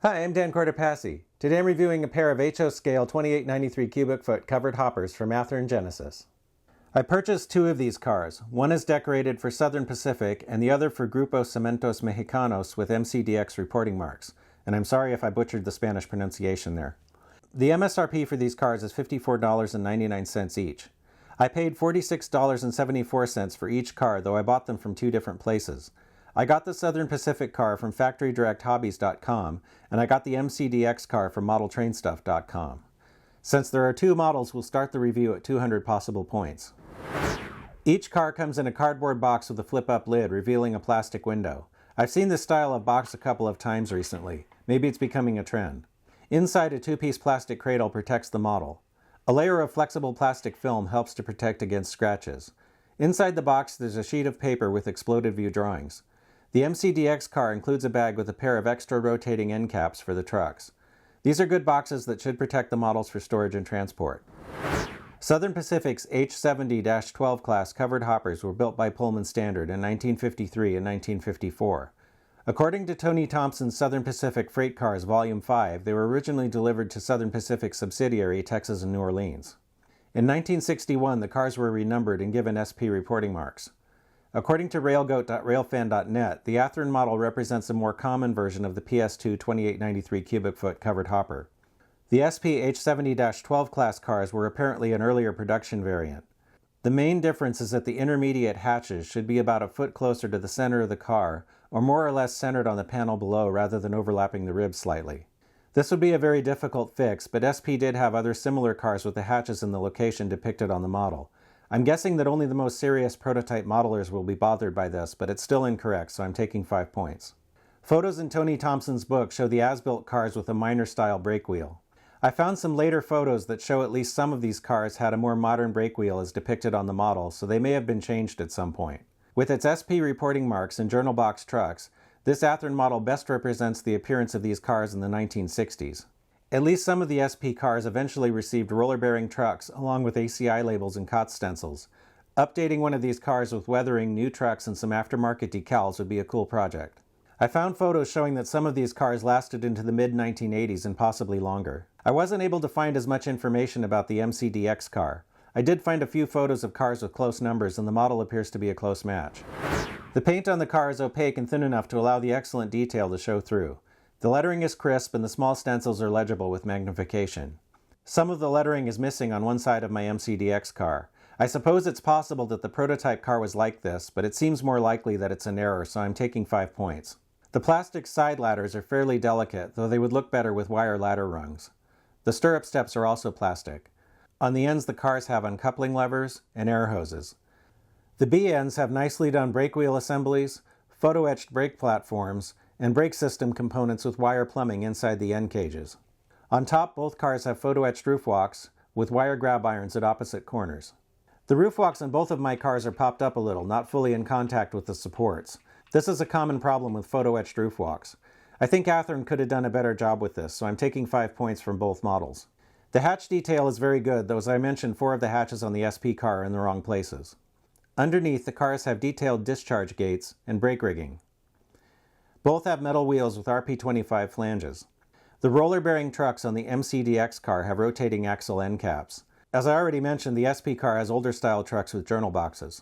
Hi, I'm Dan Cortopassi. Today I'm reviewing a pair of HO scale 2893 cubic foot covered hoppers from Athearn Genesis. I purchased two of these cars. One is decorated for Southern Pacific and the other for Grupo Cementos Mexicanos with MCDX reporting marks. And I'm sorry if I butchered the Spanish pronunciation there. The MSRP for these cars is $54.99 each. I paid $46.74 for each car, though I bought them from two different places. I got the Southern Pacific car from FactoryDirectHobbies.com, and I got the MCDX car from ModelTrainStuff.com. Since there are two models, we'll start the review at 200 possible points. Each car comes in a cardboard box with a flip-up lid, revealing a plastic window. I've seen this style of box a couple of times recently. Maybe it's becoming a trend. Inside, a two-piece plastic cradle protects the model. A layer of flexible plastic film helps to protect against scratches. Inside the box, there's a sheet of paper with exploded view drawings. The MCDX car includes a bag with a pair of extra rotating end caps for the trucks. These are good boxes that should protect the models for storage and transport. Southern Pacific's H70-12 class covered hoppers were built by Pullman Standard in 1953 and 1954. According to Tony Thompson's Southern Pacific Freight Cars Volume 5, they were originally delivered to Southern Pacific subsidiary Texas and New Orleans. In 1961, the cars were renumbered and given SP reporting marks. According to railgoat.railfan.net, the Athearn model represents a more common version of the PS2 2893 cubic foot covered hopper. The SP H70-12 class cars were apparently an earlier production variant. The main difference is that the intermediate hatches should be about a foot closer to the center of the car, or more or less centered on the panel below rather than overlapping the ribs slightly. This would be a very difficult fix, but SP did have other similar cars with the hatches in the location depicted on the model. I'm guessing that only the most serious prototype modelers will be bothered by this, but it's still incorrect, so I'm taking 5 points. Photos in Tony Thompson's book show the as-built cars with a minor-style brake wheel. I found some later photos that show at least some of these cars had a more modern brake wheel as depicted on the model, so they may have been changed at some point. With its SP reporting marks and journal box trucks, this Athearn model best represents the appearance of these cars in the 1960s. At least some of the SP cars eventually received roller-bearing trucks along with ACI labels and COTS stencils. Updating one of these cars with weathering, new trucks, and some aftermarket decals would be a cool project. I found photos showing that some of these cars lasted into the mid-1980s and possibly longer. I wasn't able to find as much information about the MCDX car. I did find a few photos of cars with close numbers, and the model appears to be a close match. The paint on the car is opaque and thin enough to allow the excellent detail to show through. The lettering is crisp and the small stencils are legible with magnification. Some of the lettering is missing on one side of my MCDX car. I suppose it's possible that the prototype car was like this, but it seems more likely that it's an error, so I'm taking 5 points. The plastic side ladders are fairly delicate, though they would look better with wire ladder rungs. The stirrup steps are also plastic. On the ends, the cars have uncoupling levers and air hoses. The B ends have nicely done brake wheel assemblies, photo-etched brake platforms, and brake system components with wire plumbing inside the end cages. On top, both cars have photo-etched roof walks with wire grab irons at opposite corners. The roof walks on both of my cars are popped up a little, not fully in contact with the supports. This is a common problem with photo-etched roof walks. I think Athearn could have done a better job with this, so I'm taking 5 points from both models. The hatch detail is very good, though as I mentioned, 4 of the hatches on the SP car are in the wrong places. Underneath, the cars have detailed discharge gates and brake rigging. Both have metal wheels with RP25 flanges. The roller-bearing trucks on the MCDX car have rotating axle end caps. As I already mentioned, the SP car has older-style trucks with journal boxes.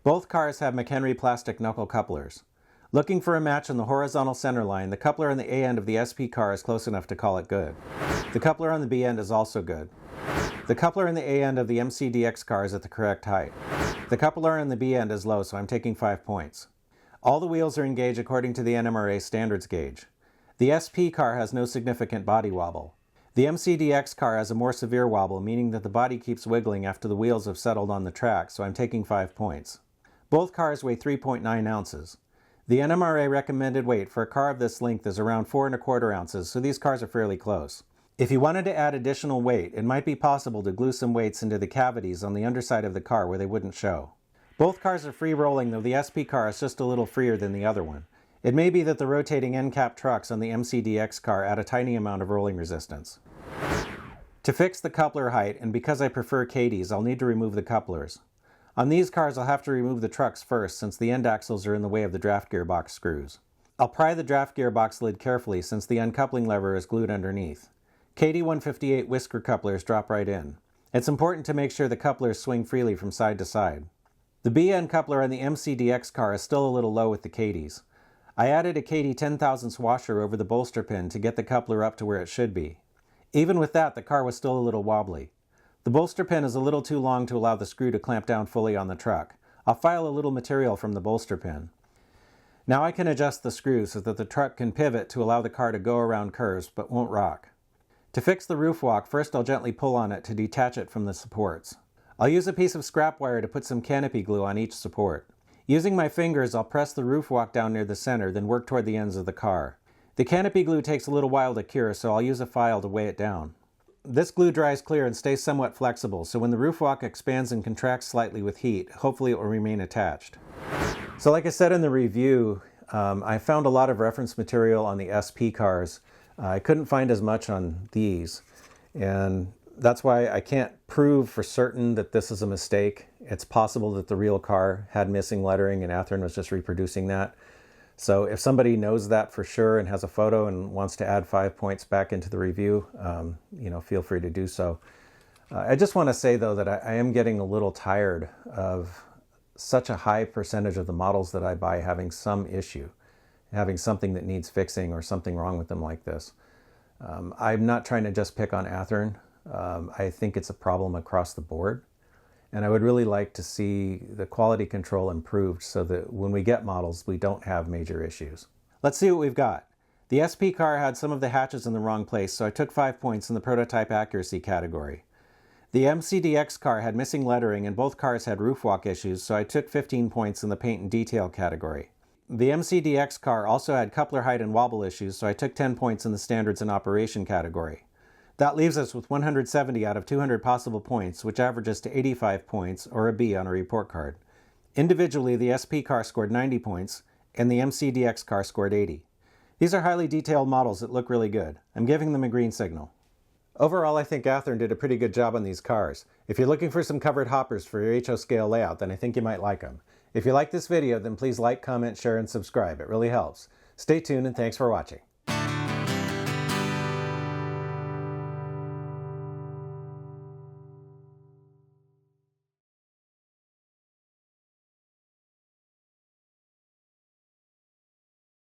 Both cars have McHenry plastic knuckle couplers. Looking for a match on the horizontal center line, the coupler on the A end of the SP car is close enough to call it good. The coupler on the B end is also good. The coupler in the A end of the MCDX car is at the correct height. The coupler on the B end is low, so I'm taking 5 points. All the wheels are engaged according to the NMRA standards gauge. The SP car has no significant body wobble. The MCDX car has a more severe wobble, meaning that the body keeps wiggling after the wheels have settled on the track, so I'm taking 5 points. Both cars weigh 3.9 ounces. The NMRA recommended weight for a car of this length is around 4¼ ounces, so these cars are fairly close. If you wanted to add additional weight, it might be possible to glue some weights into the cavities on the underside of the car where they wouldn't show. Both cars are free-rolling, though the SP car is just a little freer than the other one. It may be that the rotating end cap trucks on the MCDX car add a tiny amount of rolling resistance. To fix the coupler height, and because I prefer Katie's, I'll need to remove the couplers. On these cars, I'll have to remove the trucks first, since the end axles are in the way of the draft gearbox screws. I'll pry the draft gearbox lid carefully since the uncoupling lever is glued underneath. KD158 whisker couplers drop right in. It's important to make sure the couplers swing freely from side to side. The BN coupler on the MCDX car is still a little low with the KDs. I added a KD 10,000ths washer over the bolster pin to get the coupler up to where it should be. Even with that, the car was still a little wobbly. The bolster pin is a little too long to allow the screw to clamp down fully on the truck. I'll file a little material from the bolster pin. Now I can adjust the screw so that the truck can pivot to allow the car to go around curves but won't rock. To fix the roof walk, first I'll gently pull on it to detach it from the supports. I'll use a piece of scrap wire to put some canopy glue on each support. Using my fingers, I'll press the roof walk down near the center, then work toward the ends of the car. The canopy glue takes a little while to cure, so I'll use a file to weigh it down. This glue dries clear and stays somewhat flexible, so when the roof walk expands and contracts slightly with heat, hopefully it will remain attached. So like I said in the review, I found a lot of reference material on the SP cars. I couldn't find as much on these, and that's why I can't prove for certain that this is a mistake. It's possible that the real car had missing lettering and Athearn was just reproducing that. So if somebody knows that for sure and has a photo and wants to add 5 points back into the review, feel free to do so. I just want to say though that I am getting a little tired of such a high percentage of the models that I buy having some issue, having something that needs fixing or something wrong with them like this. I'm not trying to just pick on Athearn. I think it's a problem across the board. And I would really like to see the quality control improved so that when we get models, we don't have major issues. Let's see what we've got. The SP car had some of the hatches in the wrong place, so I took 5 points in the prototype accuracy category. The MCDX car had missing lettering and both cars had roof walk issues, so I took 15 points in the paint and detail category. The MCDX car also had coupler height and wobble issues, so I took 10 points in the standards and operation category. That leaves us with 170 out of 200 possible points, which averages to 85 points, or a B on a report card. Individually, the SP car scored 90 points, and the MCDX car scored 80. These are highly detailed models that look really good. I'm giving them a green signal. Overall, I think Athearn did a pretty good job on these cars. If you're looking for some covered hoppers for your HO scale layout, then I think you might like them. If you like this video, then please like, comment, share, and subscribe. It really helps. Stay tuned, and thanks for watching.